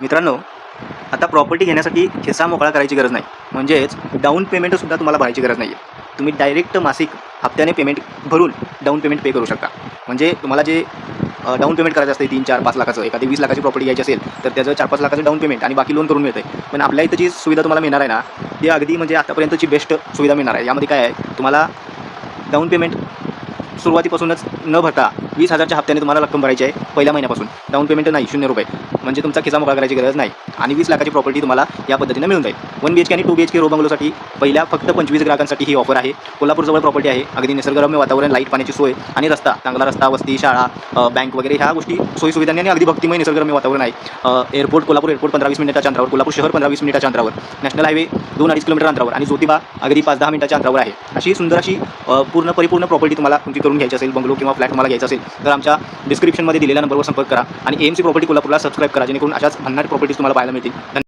मित्रांनो, आता प्रॉपर्टी घेण्यासाठी खिस्सा मोकळा करायची गरज नाही. म्हणजेच डाऊन पेमेंटसुद्धा तुम्हाला भरायची गरज नाही आहे. तुम्ही डायरेक्ट मासिक हप्त्याने पेमेंट भरून डाऊन पेमेंट पे करू शकता. म्हणजे तुम्हाला जे डाऊन पेमेंट करायचं असते 3, 4, 5 लाखाचं, एखादी 20 लाखाची प्रॉपर्टी घ्यायची असेल तर त्याचं 4-5 लाखाचं डाऊन पेमेंट आणि बाकी लोन करून मिळतं आहे. पण आपल्या इथं जी सुविधा तुम्हाला मिळणार आहे ना, ती अगदी म्हणजे आतापर्यंतची बेस्ट सुविधा मिळणार आहे. यामध्ये काय आहे, तुम्हाला डाऊन पेमेंट सुरुवातीपासूनच न भरता 20,000च्या हप्त्याने तुम्हाला रक्कम भरायची आहे पहिल्या महिन्यापासून. डाऊन पेमेंट नाही, ₹0. म्हणजे तुमचा खिसा मोकळा करायची गरज नाही आणि 20 लाखाची प्रॉपर्टी तुम्हाला या पद्धतीने मिळून जाईल. 1 BHK आणि 2 BHK रो बंगलोसाठी पहिल्या फक्त 25 ग्राहकांसाठी ही ऑफर आहे. कोल्हापूरजवळ प्रॉपर्टी आहे. अगदी निसर्गरम्य वातावरण, लाईट, पाण्याची सोय आणि रस्ता, चांगला रस्ता, वस्ती, शाळा, बँक वगैरे ह्या गोष्टी सोयीसुविधांनी आणि अगदी भक्तिमय निसर्गरम्य वातावरण आहे. एअरपोर्ट, कोल्हापूर एअरपोर्ट 15-20 मिनिटाच्या अंतरावर, कोल्हापूर शहर 15-20 मिनिटाच्या अंतरावर, नॅशनल हायवे 2-2.5 किलोमीटर अंतरावर आणि ज्योतिबा अगदी 5-10 मिनिटाच्या अंतरावर आहे. अशी सुंदर अशी परिपूर्ण प्रॉपर्टी तुम्हाला तुमची करून घ्यायची असेल, बंगलो किंवा फ्लॅट तुम्हाला घ्यायचा असेल तर आमच्या डिस्क्रिप्शनमध्ये दिलेल्या नंबरवर संपर्क करा आणि AMC प्रॉपर्टी कोल्हापूरला सबस्क्राईब करा, जेणेकरून अशाच भन्नाट प्रॉपर्टीज तुम्हाला पाहायला मिळतील.